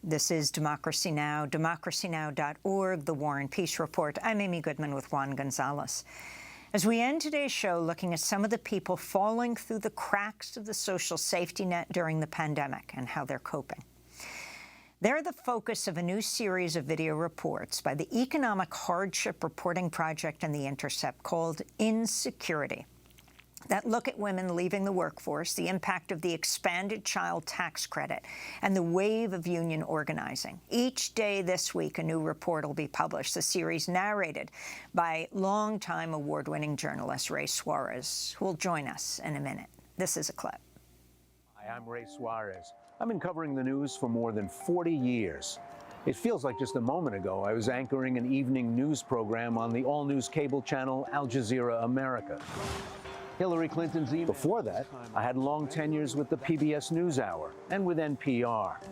This is Democracy Now!, democracynow.org, The War and Peace Report. I'm Amy Goodman with Juan Gonzalez. As we end today's show looking at some of the people falling through the cracks of the social safety net during the pandemic and how they're coping. They're the focus of a new series of video reports by the Economic Hardship Reporting Project and the Intercept called Insecurity, that look at women leaving the workforce, the impact of the expanded child tax credit, and the wave of union organizing. Each day this week, a new report will be published, the series narrated by longtime award-winning journalist Ray Suarez, who will join us in a minute. This is a clip. Hi, I'm Ray Suarez. I've been covering the news for more than 40 years. It feels like just a moment ago I was anchoring an evening news program on the all-news cable channel Al Jazeera America. Hillary Clinton's email. Before that, I had long tenures with the PBS NewsHour and with NPR.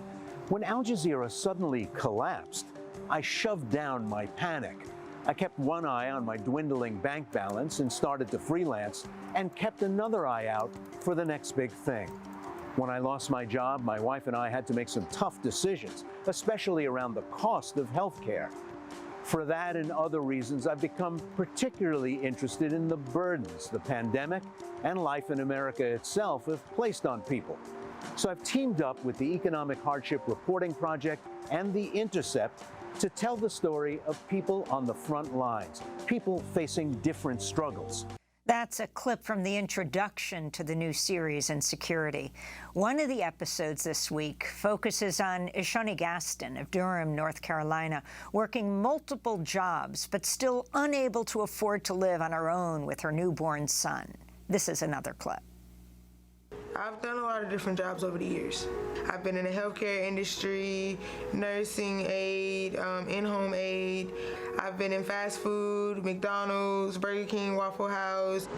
When Al Jazeera suddenly collapsed, I shoved down my panic. I kept one eye on my dwindling bank balance and started to freelance, and kept another eye out for the next big thing. When I lost my job, my wife and I had to make some tough decisions, especially around the cost of health care. For that and other reasons, I've become particularly interested in the burdens the pandemic and life in America itself have placed on people. So I've teamed up with the Economic Hardship Reporting Project and the Intercept to tell the story of people on the front lines, people facing different struggles. That's a clip from the introduction to the new series, Insecurity. One of the episodes this week focuses on Ishani Gaston of Durham, North Carolina, working multiple jobs, but still unable to afford to live on her own with her newborn son. This is another clip. I've done a lot of different jobs over the years. I've been in the healthcare industry, nursing aide, in-home aide. I've been in fast food, McDonald's, Burger King, Waffle House.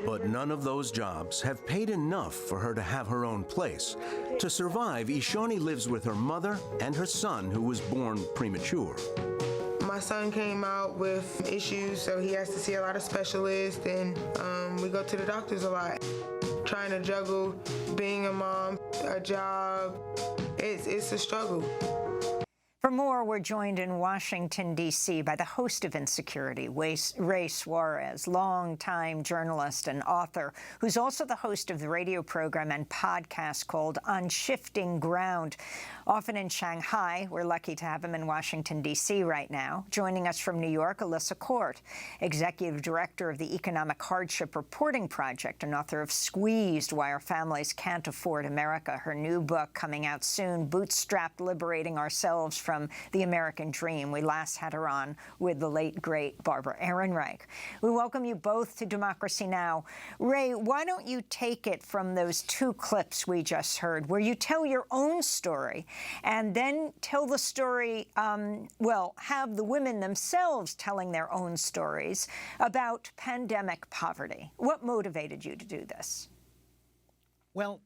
But none of those jobs have paid enough for her to have her own place. To survive, Ishani lives with her mother and her son, who was born premature. My son came out with issues, so he has to see a lot of specialists, and we go to the doctors a lot. Trying to juggle being a mom, a job, it's a struggle. For more, we're joined in Washington, D.C. by the host of Insecurity, Ray Suarez, longtime journalist and author, who's also the host of the radio program and podcast called On Shifting Ground. Often in Shanghai, we're lucky to have him in Washington, D.C. right now. Joining us from New York, Alissa Quart, executive director of the Economic Hardship Reporting Project and author of Squeezed, Why Our Families Can't Afford America, her new book coming out soon, Bootstrapped: Liberating Ourselves from the American Dream. We last had her on with the late, great Barbara Ehrenreich. We welcome you both to Democracy Now! Ray, why don't you take it from those two clips we just heard, where you tell your own story, and then tell the story, have the women themselves telling their own stories about pandemic poverty. What motivated you to do this? Well,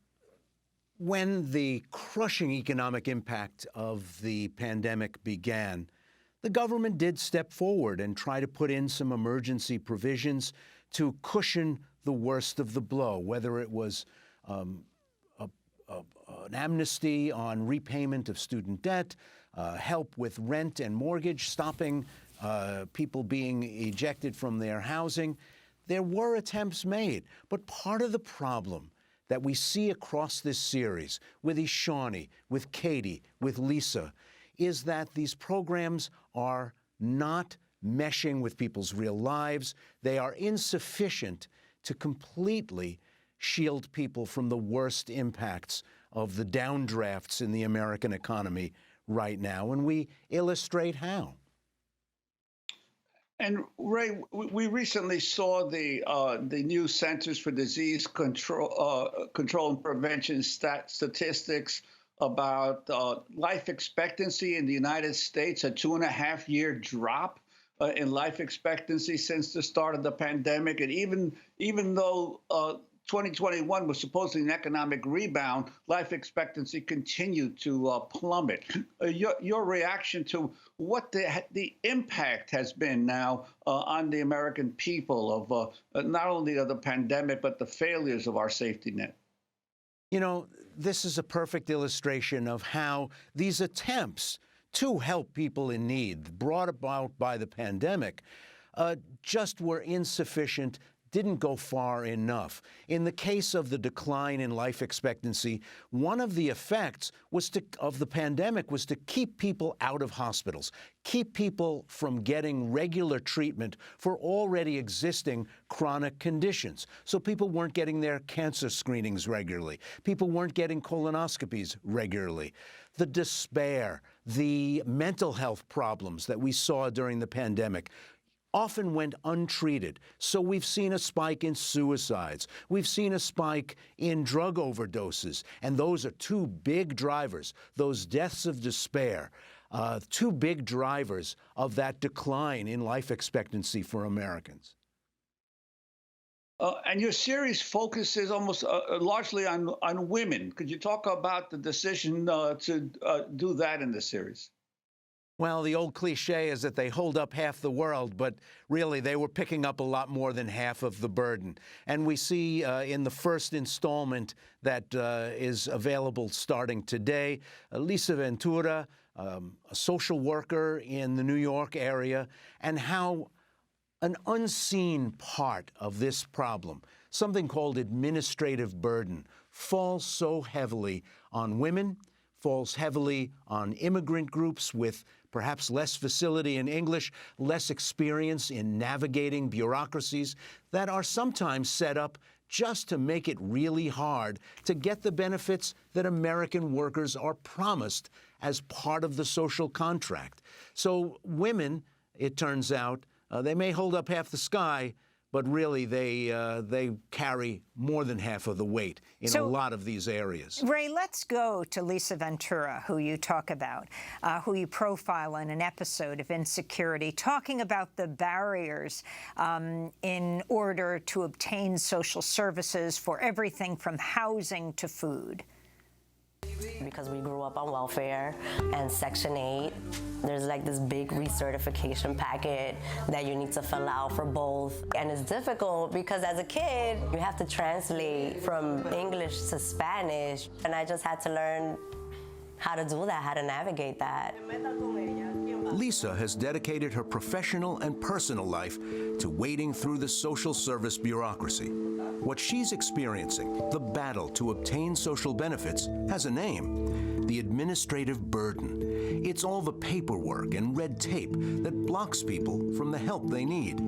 when the crushing economic impact of the pandemic began, the government did step forward and try to put in some emergency provisions to cushion the worst of the blow, whether it was an amnesty on repayment of student debt, help with rent and mortgage, stopping people being ejected from their housing. There were attempts made, but part of the problem that we see across this series with Ishani, with Katie, with Lisa, is that these programs are not meshing with people's real lives. They are insufficient to completely shield people from the worst impacts of the downdrafts in the American economy right now, and we illustrate how. And Ray, we recently saw the new Centers for Disease Control and Prevention statistics about life expectancy in the United States, a 2.5-year drop in life expectancy since the start of the pandemic. And even though 2021 was supposedly an economic rebound, life expectancy continued to plummet. Your reaction to what the impact has been now on the American people of not only of the pandemic, but the failures of our safety net? You know, this is a perfect illustration of how these attempts to help people in need, brought about by the pandemic, just were insufficient, didn't go far enough. In the case of the decline in life expectancy, one of the effects of the pandemic was to keep people out of hospitals, keep people from getting regular treatment for already existing chronic conditions. So people weren't getting their cancer screenings regularly. People weren't getting colonoscopies regularly. The despair, the mental health problems that we saw during the pandemic often went untreated. So we've seen a spike in suicides. We've seen a spike in drug overdoses. And those are two big drivers, those deaths of despair, two big drivers of that decline in life expectancy for Americans. And your series focuses almost largely on women. Could you talk about the decision to do that in the series? Well, the old cliche is that they hold up half the world, but really they were picking up a lot more than half of the burden. And we see in the first installment that is available starting today, Lisa Ventura, a social worker in the New York area, and how an unseen part of this problem, something called administrative burden, falls so heavily on women, falls heavily on immigrant groups with perhaps less facility in English, less experience in navigating bureaucracies that are sometimes set up just to make it really hard to get the benefits that American workers are promised as part of the social contract. So women, it turns out, they may hold up half the sky, but really they carry more than half of the weight in a lot of these areas. Ray, let's go to Lisa Ventura, who you talk about, who you profile in an episode of Insecurity, talking about the barriers in order to obtain social services for everything from housing to food. Because we grew up on welfare and Section 8, there's like this big recertification packet that you need to fill out for both. And it's difficult because as a kid, you have to translate from English to Spanish. And I just had to learn how to do that, how to navigate that. Lisa has dedicated her professional and personal life to wading through the social service bureaucracy. What she's experiencing, the battle to obtain social benefits, has a name: the administrative burden. It's all the paperwork and red tape that blocks people from the help they need.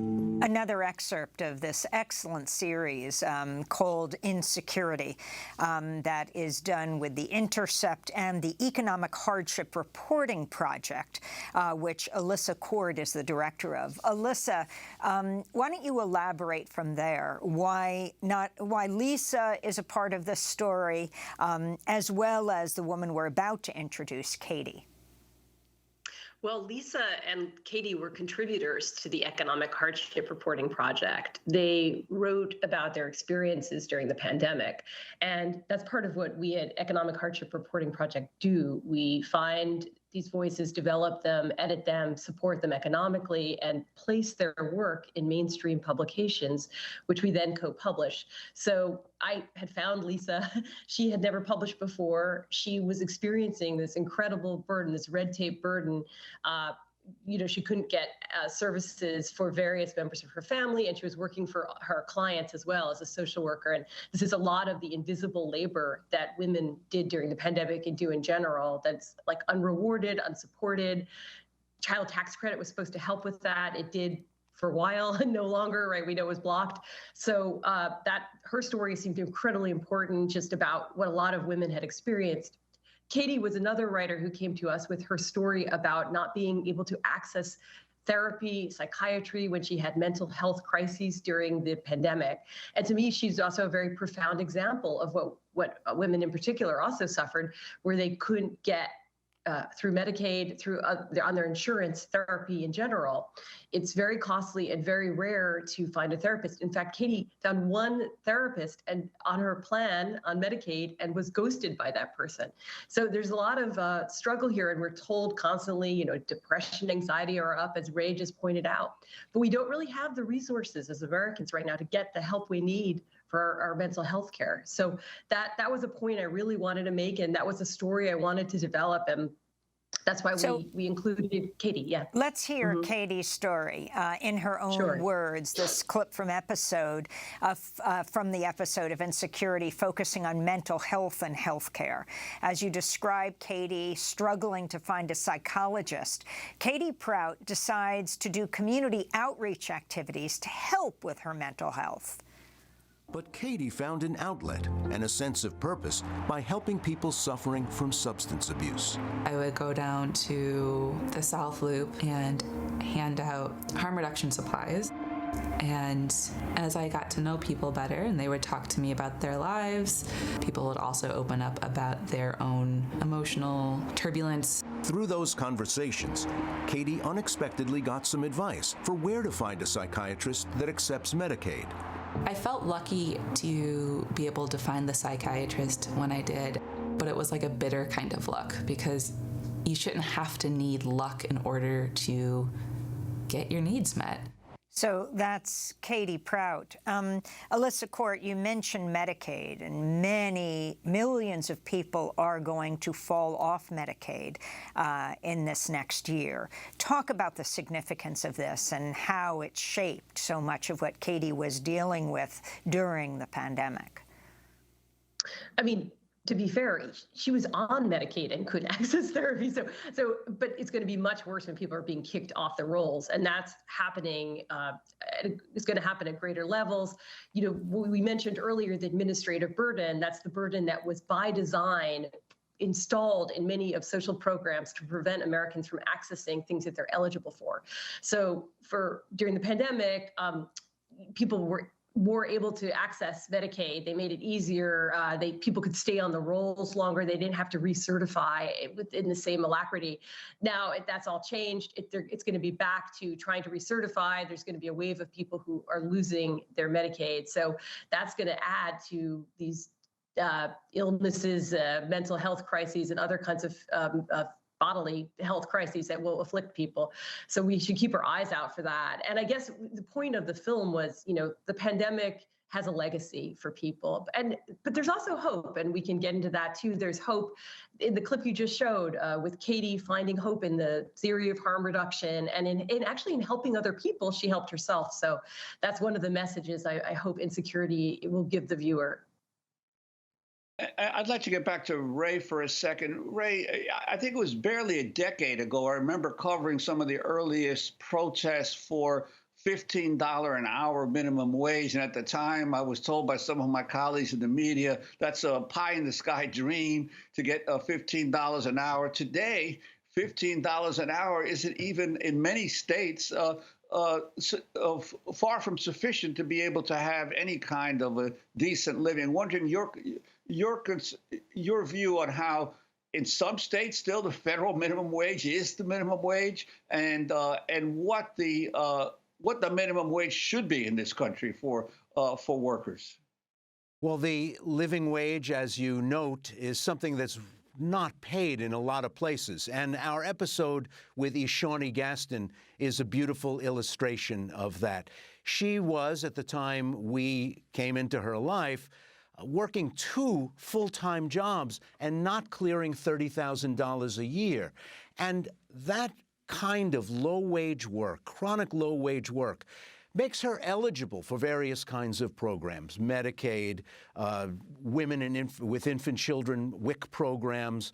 Another excerpt of this excellent series called Insecurity that is done with the Intercept and the Economic Hardship Reporting Project, which Alissa Quart is the director of. Alissa, why don't you elaborate from there why Lisa is a part of this story, as well as the woman we're about to introduce, Katie? Well, Lisa and Katie were contributors to the Economic Hardship Reporting Project. They wrote about their experiences during the pandemic, and that's part of what we at Economic Hardship Reporting Project do. We find these voices, develop them, edit them, support them economically, and place their work in mainstream publications, which we then co-publish. So I had found Lisa. She had never published before. She was experiencing this incredible burden, this red tape burden. She couldn't get services for various members of her family, and she was working for her clients as well as a social worker. And this is a lot of the invisible labor that women did during the pandemic and do in general that's like unrewarded, unsupported. Child tax credit was supposed to help with that. It did for a while, no longer, right? We know it was blocked. So that her story seemed incredibly important, just about what a lot of women had experienced. Katie was another writer who came to us with her story about not being able to access therapy, psychiatry, when she had mental health crises during the pandemic. And to me, she's also a very profound example of what women in particular also suffered, where they couldn't get through Medicaid, on their insurance, therapy in general. It's very costly and very rare to find a therapist. In fact, Katie found one therapist and on her plan on Medicaid and was ghosted by that person. So there's a lot of struggle here, and we're told constantly, depression, anxiety are up, as Ray just pointed out. But we don't really have the resources as Americans right now to get the help we need for our mental health care. So that was a point I really wanted to make, and that was a story I wanted to develop, and that's why we included Katie. Yeah. Let's hear Katie's story in her own words. This clip from the episode of Insecurity, focusing on mental health and healthcare. As you describe Katie struggling to find a psychologist, Katie Prout decides to do community outreach activities to help with her mental health. But Katie found an outlet and a sense of purpose by helping people suffering from substance abuse. I would go down to the South Loop and hand out harm reduction supplies. And as I got to know people better and they would talk to me about their lives, people would also open up about their own emotional turbulence. Through those conversations, Katie unexpectedly got some advice for where to find a psychiatrist that accepts Medicaid. I felt lucky to be able to find the psychiatrist when I did, but it was like a bitter kind of luck, because you shouldn't have to need luck in order to get your needs met. So that's Katie Prout. Alissa Quart, you mentioned Medicaid, and millions of people are going to fall off Medicaid in this next year. Talk about the significance of this and how it shaped so much of what Katie was dealing with during the pandemic. I mean, to be fair, she was on Medicaid and could access therapy. But it's going to be much worse when people are being kicked off the rolls, and that's happening. It's going to happen at greater levels. You know, we mentioned earlier the administrative burden. That's the burden that was by design installed in many of social programs to prevent Americans from accessing things that they're eligible for. So during the pandemic, people were more able to access Medicaid. They made it easier. People could stay on the rolls longer. They didn't have to recertify within the same alacrity. Now that's all changed. It's going to be back to trying to recertify. There's going to be a wave of people who are losing their Medicaid. So that's going to add to these illnesses, mental health crises, and other kinds of bodily health crises that will afflict people. So we should keep our eyes out for that. And I guess the point of the film was, you know, the pandemic has a legacy for people, but there's also hope, and we can get into that too. There's hope in the clip you just showed with Katie finding hope in the theory of harm reduction, and in actually in helping other people. She helped herself. So that's one of the messages I hope Insecurity will give the viewer. I'd like to get back to Ray for a second. Ray, I think it was barely a decade ago, I remember covering some of the earliest protests for $15 an hour minimum wage. And at the time, I was told by some of my colleagues in the media, that's a pie in the sky dream to get $15 an hour. Today, $15 an hour isn't even in many states far from sufficient to be able to have any kind of a decent living. Wondering your view on how, in some states, still the federal minimum wage is the minimum wage, and what the minimum wage should be in this country for workers. Well, the living wage, as you note, is something that's not paid in a lot of places. And our episode with Ishani Gaston is a beautiful illustration of that. She was, at the time we came into her life, working 2 full-time jobs and not clearing $30,000 a year. And that kind of low-wage work, chronic low-wage work, makes her eligible for various kinds of programs, Medicaid, women with infant children, WIC programs.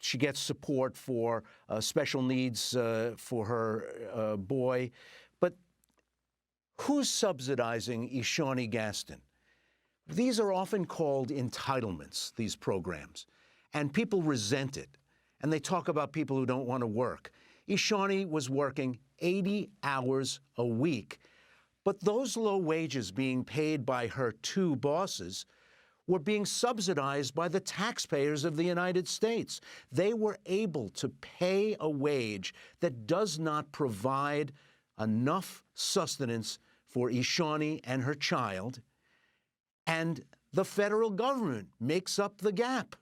She gets support for special needs for her boy. But who's subsidizing Ishani Gaston? These are often called entitlements, these programs, and people resent it. And they talk about people who don't want to work. Ishani was working 80 hours a week, but those low wages being paid by her 2 bosses were being subsidized by the taxpayers of the United States. They were able to pay a wage that does not provide enough sustenance for Ishani and her child, and the federal government makes up the gap.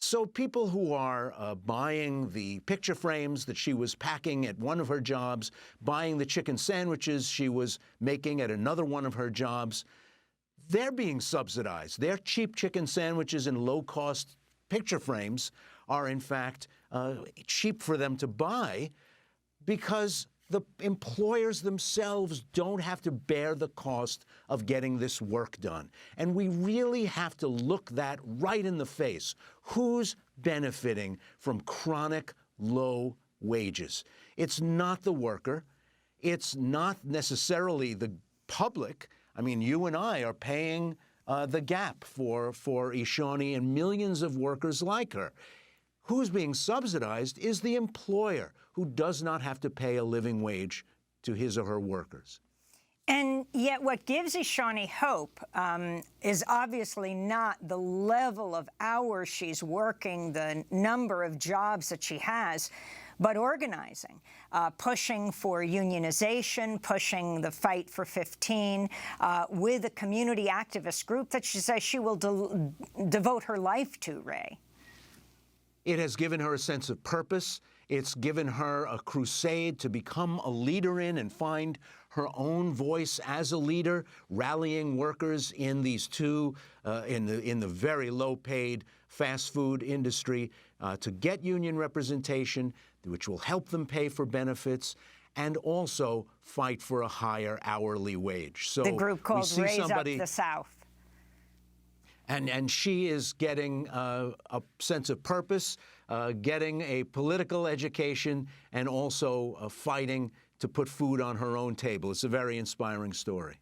So people who are buying the picture frames that she was packing at one of her jobs, buying the chicken sandwiches she was making at another one of her jobs, they're being subsidized. Their cheap chicken sandwiches and low-cost picture frames are, in fact, cheap for them to buy because the employers themselves don't have to bear the cost of getting this work done. And we really have to look that right in the face. Who's benefiting from chronic low wages? It's not the worker. It's not necessarily the public. I mean, you and I are paying the gap for Ishani and millions of workers like her. Who's being subsidized is the employer, who does not have to pay a living wage to his or her workers. And yet what gives Ishani hope is obviously not the level of hours she's working, the number of jobs that she has, but organizing, pushing for unionization, pushing the fight for 15, with a community activist group that she says she will devote her life to, Ray. It has given her a sense of purpose. It's given her a crusade to become a leader in and find her own voice as a leader, rallying workers in these two, in the very low-paid fast food industry to get union representation, which will help them pay for benefits, and also fight for a higher hourly wage. So the group called Raise Up the South. And she is getting a sense of purpose, getting a political education, and also fighting to put food on her own table. It's a very inspiring story.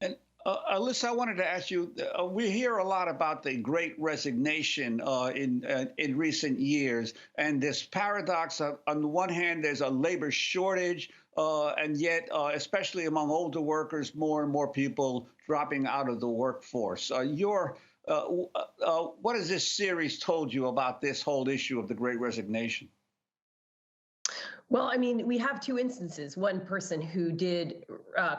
And Alissa, I wanted to ask you, we hear a lot about the Great Resignation in recent years, and this paradox of, on the one hand, there's a labor shortage, and yet, especially among older workers, more and more people dropping out of the workforce. What has this series told you about this whole issue of the Great Resignation? Well, I mean, we have two instances. One person who did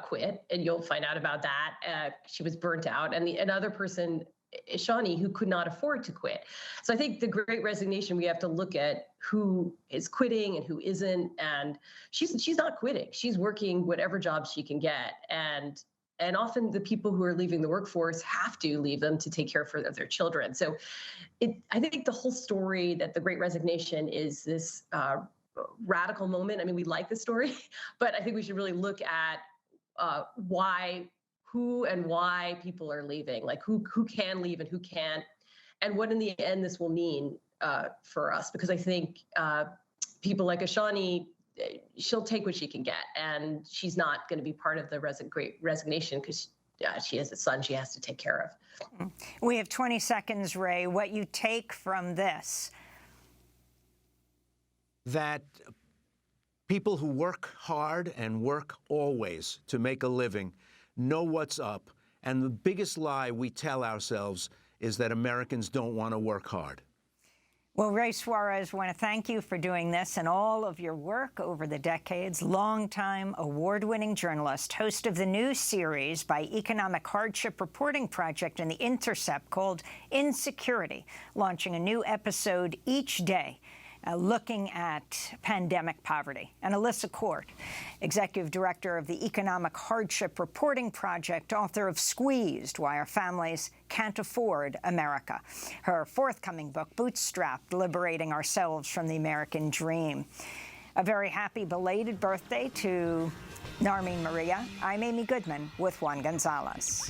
quit, and you'll find out about that. She was burnt out. And another person, Ishani, who could not afford to quit. So I think the Great Resignation, we have to look at who is quitting and who isn't. And she's not quitting. She's working whatever job she can get. And often the people who are leaving the workforce have to leave them to take care of their children. So I think the whole story that the Great Resignation is this radical moment. I mean, we like the story, but I think we should really look at who and why people are leaving, like who can leave and who can't, and what in the end this will mean for us. Because I think people like Ishani, she'll take what she can get, and she's not going to be part of the Great Resignation because she has a son she has to take care of. We have 20 seconds, Ray. What you take from this? That people who work hard and work always to make a living know what's up. And the biggest lie we tell ourselves is that Americans don't want to work hard. Well, Ray Suarez, I want to thank you for doing this and all of your work over the decades. Longtime award-winning journalist, host of the new series by Economic Hardship Reporting Project and the Intercept called Insecurity, launching a new episode each day. Looking at pandemic poverty. And Alissa Quart, Executive Director of the Economic Hardship Reporting Project, author of Squeezed, Why Our Families Can't Afford America. Her forthcoming book, Bootstrapped, Liberating Ourselves from the American Dream. A very happy belated birthday to Narmeen Maria. I'm Amy Goodman with Juan Gonzalez.